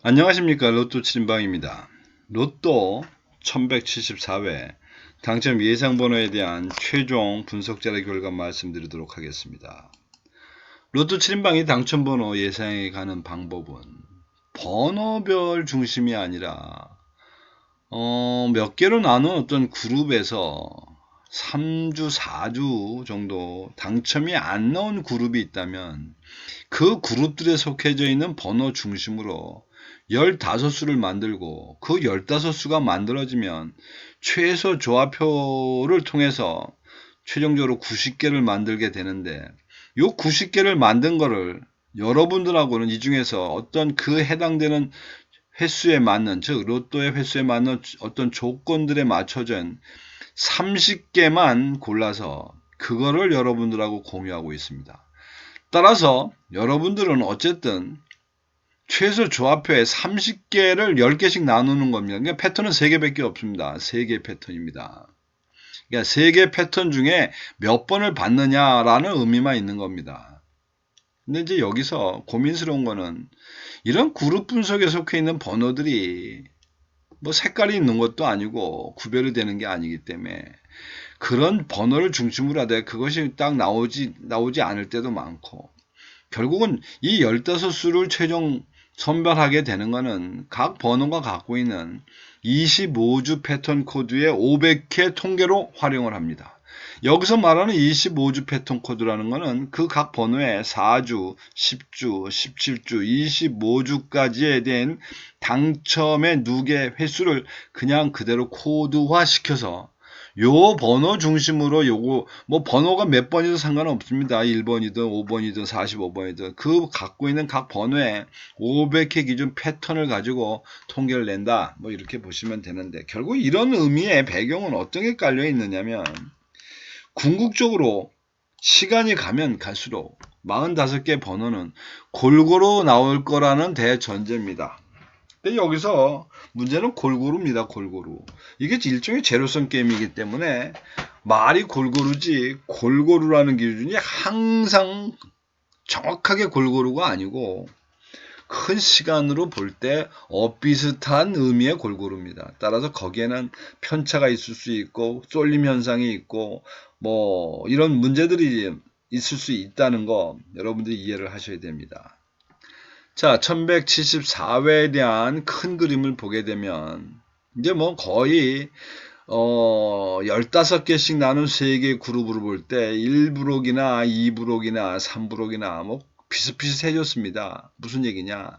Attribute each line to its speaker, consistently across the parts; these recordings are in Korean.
Speaker 1: 안녕하십니까. 로또 치림방입니다. 로또 1174회 당첨 예상번호에 대한 최종 분석자의 결과 말씀드리도록 하겠습니다. 로또 치림방이 당첨번호 예상에 가는 방법은 번호별 중심이 아니라 몇 개로 나눈 어떤 그룹에서 3주, 4주 정도 당첨이 안 나온 그룹이 있다면 그 그룹들에 속해져 있는 번호 중심으로 15수를 만들고 그 15수가 만들어지면 최소 조합표를 통해서 최종적으로 90개를 만들게 되는데 이 90개를 만든 거를 여러분들하고는 이 중에서 어떤 그 해당되는 횟수에 맞는, 즉 로또의 횟수에 맞는 어떤 조건들에 맞춰진 30개만 골라서 그거를 여러분들하고 공유하고 있습니다. 따라서 여러분들은 어쨌든 최소 조합표에 30개를 10개씩 나누는 겁니다. 그러니까 패턴은 3개밖에 없습니다. 3개 패턴입니다. 그러니까 3개 패턴 중에 몇 번을 받느냐라는 의미만 있는 겁니다. 근데 이제 여기서 고민스러운 거는 이런 그룹 분석에 속해 있는 번호들이 뭐 색깔이 있는 것도 아니고 구별이 되는 게 아니기 때문에 그런 번호를 중심으로 하되 그것이 딱 나오지 않을 때도 많고 결국은 이 15수를 최종 선별하게 되는 것은 각 번호가 갖고 있는 25주 패턴 코드의 500회 통계로 활용을 합니다. 여기서 말하는 25주 패턴 코드라는 것은 그 각 번호에 4주, 10주, 17주, 25주까지에 대한 당첨의 누계 횟수를 그냥 그대로 코드화 시켜서 요 번호 중심으로 요거 뭐 번호가 몇 번이든 상관없습니다. 1번이든 5번이든 45번이든 그 갖고 있는 각 번호에 500회 기준 패턴을 가지고 통계를 낸다. 뭐 이렇게 보시면 되는데 결국 이런 의미의 배경은 어떤 게 깔려 있느냐면 궁극적으로 시간이 가면 갈수록 45개 번호는 골고루 나올 거라는 대전제입니다. 근데 여기서 문제는 골고루입니다. 골고루. 이게 일종의 제로섬 게임이기 때문에 말이 골고루지 골고루라는 기준이 항상 정확하게 골고루가 아니고 큰 시간으로 볼 때 비슷한 의미의 골고루입니다. 따라서 거기에는 편차가 있을 수 있고 쏠림 현상이 있고 뭐 이런 문제들이 있을 수 있다는 거 여러분들이 이해를 하셔야 됩니다. 자, 1174회에 대한 큰 그림을 보게 되면 이제 뭐 거의 15개씩 나눈 3개 그룹으로 볼 때 1부록이나 2부록이나 3부록이나 뭐 비슷비슷해졌습니다. 무슨 얘기냐?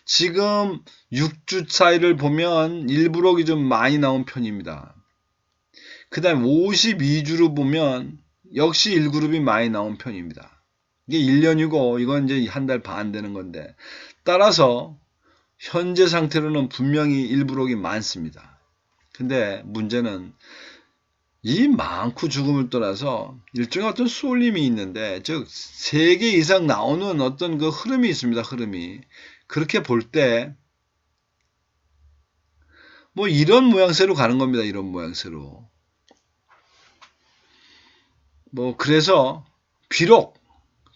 Speaker 1: 지금 6주 차이를 보면 1부록이 좀 많이 나온 편입니다. 그 다음 52주로 보면 역시 1그룹이 많이 나온 편입니다. 이게 1년이고 이건 이제 한 달 반 되는 건데 따라서 현재 상태로는 분명히 1부록이 많습니다. 근데 문제는 이 많고 죽음을 떠나서 일종의 어떤 쏠림이 있는데 즉 3개 이상 나오는 어떤 그 흐름이 있습니다. 흐름이. 그렇게 볼 때 뭐 이런 모양새로 가는 겁니다. 이런 모양새로. 뭐 그래서 비록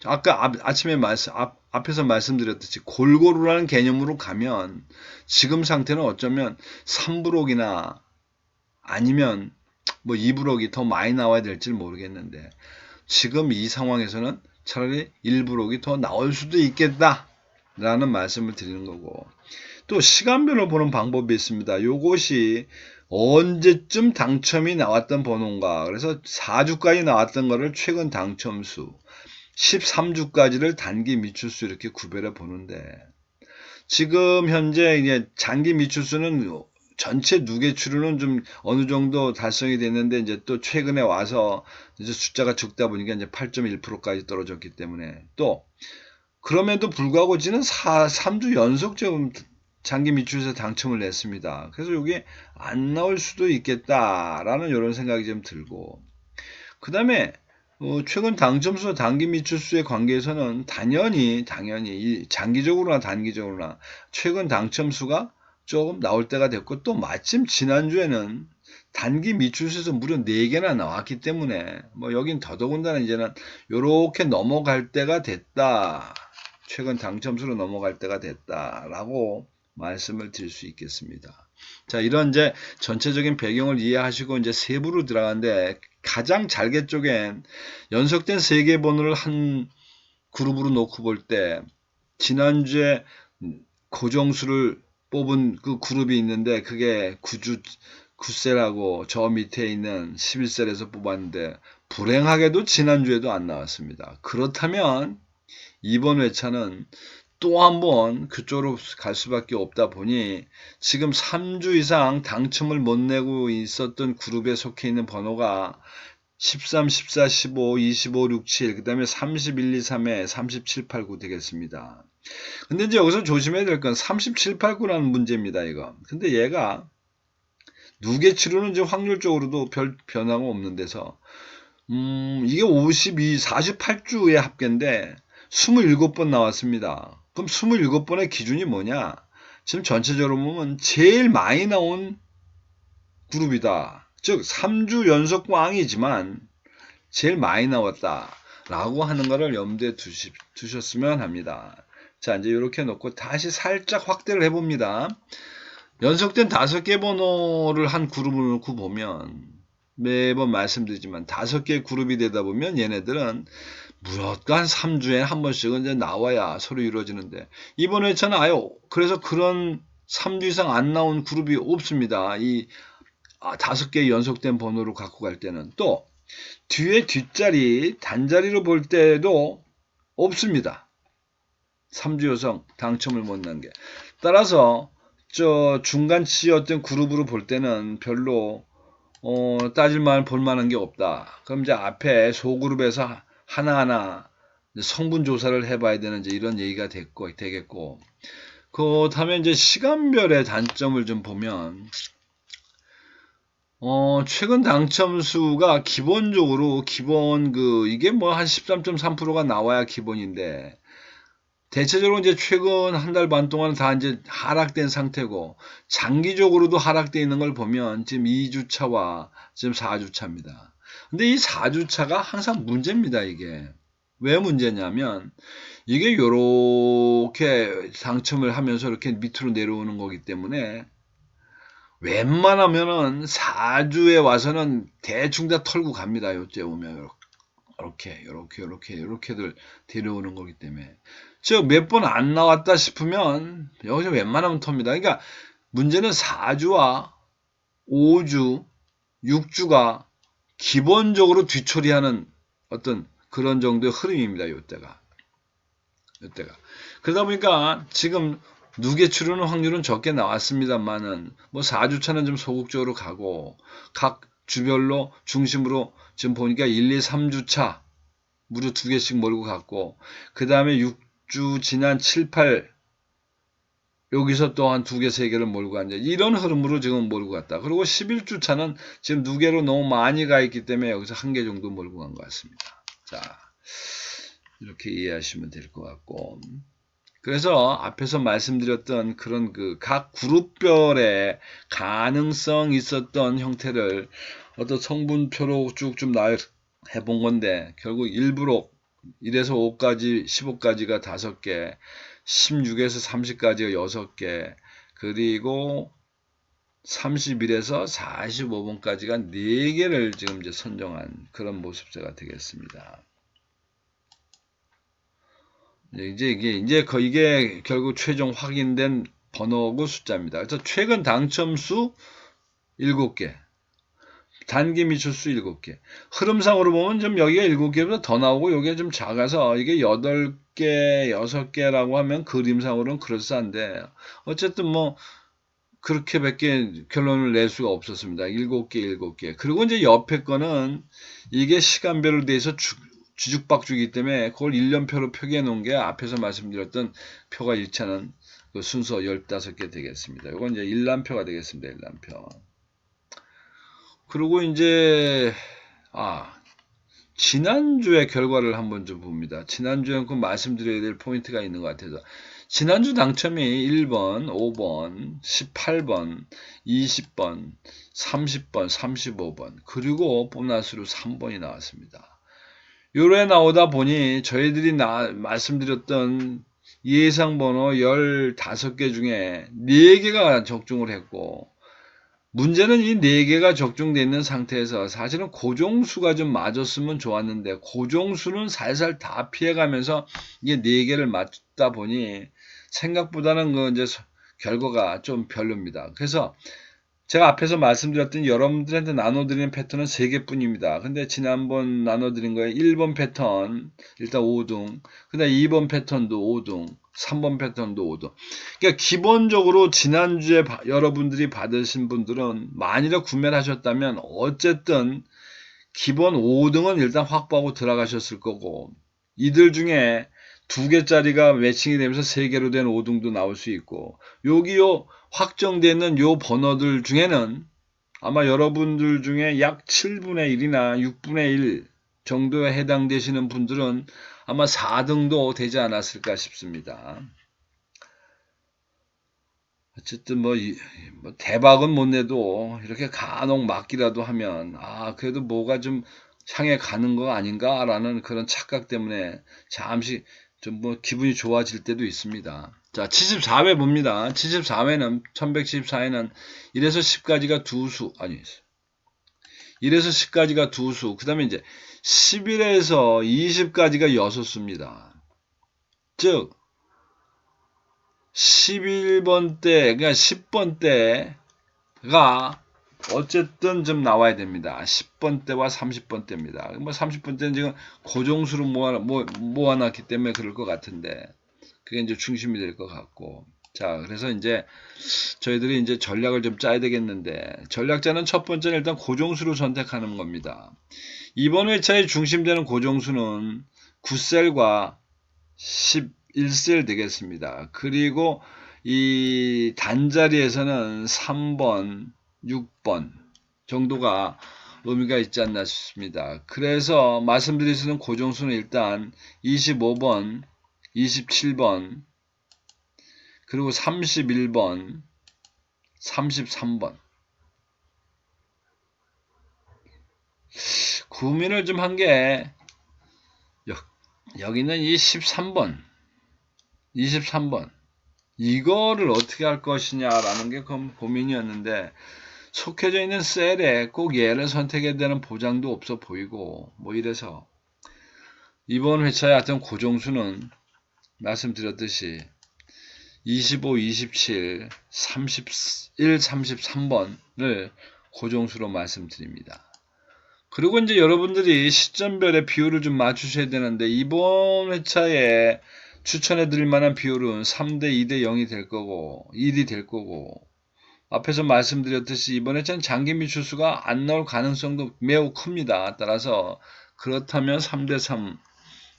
Speaker 1: 아까 아침에 앞에서 말씀드렸듯이 골고루라는 개념으로 가면 지금 상태는 어쩌면 3부록이나 아니면 뭐 2부록이 더 많이 나와야 될지 모르겠는데 지금 이 상황에서는 차라리 1부록이 더 나올 수도 있겠다 라는 말씀을 드리는 거고 또 시간별로 보는 방법이 있습니다. 요것이 언제쯤 당첨이 나왔던 번호인가 그래서 4주까지 나왔던 거를 최근 당첨수 13주까지를 단기 미출수 이렇게 구별해 보는데 지금 현재 이제 장기 미출수는 전체 누계추로는 좀 어느 정도 달성이 됐는데 이제 또 최근에 와서 이제 숫자가 적다 보니까 이제 8.1%까지 떨어졌기 때문에 또 그럼에도 불구하고 지는 3주 연속 좀 장기 미출에서 당첨을 냈습니다. 그래서 이게 안 나올 수도 있겠다라는 이런 생각이 좀 들고 그 다음에 최근 당첨수와 단기 미출수의 관계에서는 당연히 장기적으로나 단기적으로나 최근 당첨수가 조금 나올 때가 됐고 또 마침 지난주에는 단기 미출수에서 무려 4개나 나왔기 때문에 뭐 여긴 더더군다나 이제는 요렇게 넘어갈 때가 됐다 최근 당첨수로 넘어갈 때가 됐다라고 말씀을 드릴 수 있겠습니다. 자, 이런 이제 전체적인 배경을 이해하시고 이제 세부로 들어가는데 가장 잘게 쪼갠 연속된 3개 번호를 한 그룹으로 놓고 볼 때 지난주에 고정수를 뽑은 그 그룹이 있는데 그게 9셀하고 저 밑에 있는 11셀에서 뽑았는데 불행하게도 지난주에도 안 나왔습니다. 그렇다면 이번 회차는 또 한 번 그쪽으로 갈 수밖에 없다 보니 지금 3주 이상 당첨을 못 내고 있었던 그룹에 속해 있는 번호가 13, 14, 15, 25, 67, 그 다음에 31, 2, 3에 37, 8, 9 되겠습니다. 근데 이제 여기서 조심해야 될 건 37, 8, 9라는 문제입니다, 이거. 근데 얘가 누계치로는 이제 확률적으로도 별 변화가 없는 데서, 이게 48주의 합계인데 27번 나왔습니다. 그럼 27번의 기준이 뭐냐? 지금 전체적으로 보면 제일 많이 나온 그룹이다. 즉 3주 연속 꽝이지만 제일 많이 나왔다 라고 하는 것을 염두에 두셨으면 합니다. 자, 이제 이렇게 놓고 다시 살짝 확대를 해봅니다. 연속된 5개 번호를 한 그룹을 놓고 보면 매번 말씀드리지만 5개의 그룹이 되다 보면 얘네들은 무엇과 한 3주에 한 번씩은 이제 나와야 서로 이루어지는데 이번 회차는 아예 그래서 그런 3주 이상 안 나온 그룹이 없습니다. 이 5개 연속된 번호로 갖고 갈 때는 또 뒤에 뒷자리 단자리로 볼 때도 없습니다. 3주 이상 당첨을 못 난 게. 따라서 저 중간치였던 그룹으로 볼 때는 별로 따질만 볼만한 게 없다. 그럼 이제 앞에 소그룹에서 하나하나 성분 조사를 해봐야 되는 이제 이런 얘기가 되겠고, 그다음에 이제 시간별의 단점을 좀 보면, 최근 당첨수가 기본적으로 이게 뭐 한 13.3%가 나와야 기본인데, 대체적으로 이제 최근 한 달 반 동안 다 이제 하락된 상태고, 장기적으로도 하락되어 있는 걸 보면 지금 2주차와 지금 4주차입니다. 근데 이 4주차가 항상 문제입니다, 이게. 왜 문제냐면, 이게 요렇게 당첨을 하면서 이렇게 밑으로 내려오는 거기 때문에, 웬만하면은 4주에 와서는 대충 다 털고 갑니다, 요때 오면. 이렇게들 데려오는 거기 때문에. 즉, 몇 번 안 나왔다 싶으면, 여기서 웬만하면 텁니다. 그러니까, 문제는 4주와 5주, 6주가 기본적으로 뒤처리하는 어떤 그런 정도의 흐름입니다. 요때가. 그러다 보니까 지금 누계치로는 확률은 적게 나왔습니다만은 뭐 4주차는 좀 소극적으로 가고 각 주별로 중심으로 지금 보니까 1, 2, 3주차 무려 2개씩 몰고 갔고 그 다음에 6주 지난 7, 8 여기서 또 한 2개, 3개를 몰고 갔냐. 이런 흐름으로 지금 몰고 갔다. 그리고 11주 차는 지금 2개로 너무 많이 가 있기 때문에 여기서 1개 정도 몰고 간 것 같습니다. 자, 이렇게 이해하시면 될 것 같고. 그래서 앞에서 말씀드렸던 그런 각 그룹별의 가능성 있었던 형태를 어떤 성분표로 쭉 좀 해본 건데, 결국 일부러 1에서 5까지, 15까지가 5개, 16에서 30까지가 6개, 그리고 31에서 45번까지가 4개를 지금 이제 선정한 그런 모습체가 되겠습니다. 이게 결국 최종 확인된 번호고 숫자입니다. 그래서 최근 당첨수 7개, 단기 미출수 7개. 흐름상으로 보면 좀 여기가 7개보다 더 나오고 여기가 좀 작아서 이게 8개, 6개라고 하면 그림상으로는 그럴싸한데 어쨌든 뭐 그렇게밖에 결론을 낼 수가 없었습니다. 7개. 그리고 이제 옆에 거는 이게 시간별로 돼서 주죽박죽이기 때문에 그걸 1년표로 표기해 놓은 게 앞에서 말씀드렸던 표가 일치하는 그 순서 15개 되겠습니다. 이건 이제 일람표가 되겠습니다. 일람표. 그리고 이제 지난주의 결과를 한번 좀 봅니다. 지난주에 그 말씀드려야 될 포인트가 있는 것 같아서 지난주 당첨이 1번, 5번, 18번, 20번, 30번, 35번 그리고 보너스로 3번이 나왔습니다. 요래 나오다 보니 저희들이 말씀드렸던 예상번호 15개 중에 4개가 적중을 했고, 문제는 이 4개가 적중되어 있는 상태에서 사실은 고정수가 좀 맞았으면 좋았는데, 고정수는 살살 다 피해가면서 이게 4개를 맞다 보니 생각보다는 이제 결과가 좀 별로입니다. 그래서 제가 앞에서 말씀드렸던 여러분들한테 나눠드리는 패턴은 3개뿐입니다. 근데 지난번 나눠드린 거에 1번 패턴 일단 5등, 그 다음에 2번 패턴도 5등, 3번 패턴도 5등. 그러니까 기본적으로 지난주에 여러분들이 받으신 분들은 만일에 구매를 하셨다면 어쨌든 기본 5등은 일단 확보하고 들어가셨을 거고, 이들 중에 2개짜리가 매칭이 되면서 3개로 된 5등도 나올 수 있고, 여기요 확정되는 요 번호들 중에는 아마 여러분들 중에 약 7분의 1이나 6분의 1 정도에 해당되시는 분들은 아마 4등도 되지 않았을까 싶습니다. 어쨌든 뭐 대박은 못 내도 이렇게 간혹 맞기라도 하면 그래도 뭐가 좀 향해 가는 거 아닌가라는 그런 착각 때문에 잠시 좀 뭐 기분이 좋아질 때도 있습니다. 자, 74회 봅니다. 74회는 1174회는 1에서 10까지가 두 수, 아니 1에서 10까지가 두 수, 그 다음에 이제 11에서 20까지가 6수입니다. 즉 11번 때, 그러니까 10번 때가 어쨌든 좀 나와야 됩니다. 10번 때와 30번 때입니다. 뭐 30번 때는 지금 고정수로 모아놨기 때문에 그럴 것 같은데, 그게 이제 중심이 될 것 같고. 자, 그래서 이제 저희들이 이제 전략을 좀 짜야 되겠는데, 전략자는 첫 번째는 일단 고정수를 선택하는 겁니다. 이번 회차의 중심되는 고정수는 9셀과 11셀 되겠습니다. 그리고 이 단자리에서는 3번, 6번 정도가 의미가 있지 않나 싶습니다. 그래서 말씀드릴 수 있는 고정수는 일단 25번, 27번, 그리고 31번, 33번. 고민을 좀 한 게, 여기는 이 13번, 23번. 이거를 어떻게 할 것이냐라는 게 고민이었는데, 속해져 있는 셀에 꼭 얘를 선택해야 되는 보장도 없어 보이고, 뭐 이래서 이번 회차의 하여튼 고정수는 말씀드렸듯이 25, 27, 31, 33번을 고정수로 말씀드립니다. 그리고 이제 여러분들이 시점별의 비율을 좀 맞추셔야 되는데, 이번 회차에 추천해 드릴 만한 비율은 3대 2대 0이 될 거고 1이 될 거고, 앞에서 말씀드렸듯이 이번 회차는 장기 미추수가 안 나올 가능성도 매우 큽니다. 따라서 그렇다면 3대 3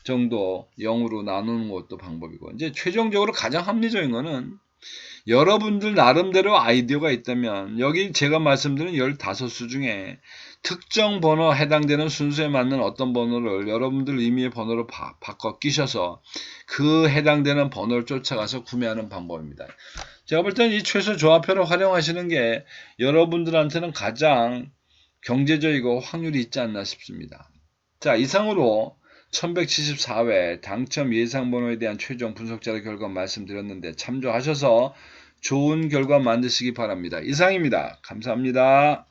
Speaker 1: 정도 0으로 나누는 것도 방법이고, 이제 최종적으로 가장 합리적인 거는 여러분들 나름대로 아이디어가 있다면 여기 제가 말씀드린 15수 중에 특정 번호 해당되는 순서에 맞는 어떤 번호를 여러분들 의미의 번호로 바꿔 끼셔서 그 해당되는 번호를 쫓아가서 구매하는 방법입니다. 제가 볼 때는 이 최소 조합표를 활용하시는 게 여러분들한테는 가장 경제적이고 확률이 있지 않나 싶습니다. 자, 이상으로 1174회 당첨 예상번호에 대한 최종 분석 자료 결과 말씀드렸는데 참조하셔서 좋은 결과 만드시기 바랍니다. 이상입니다. 감사합니다.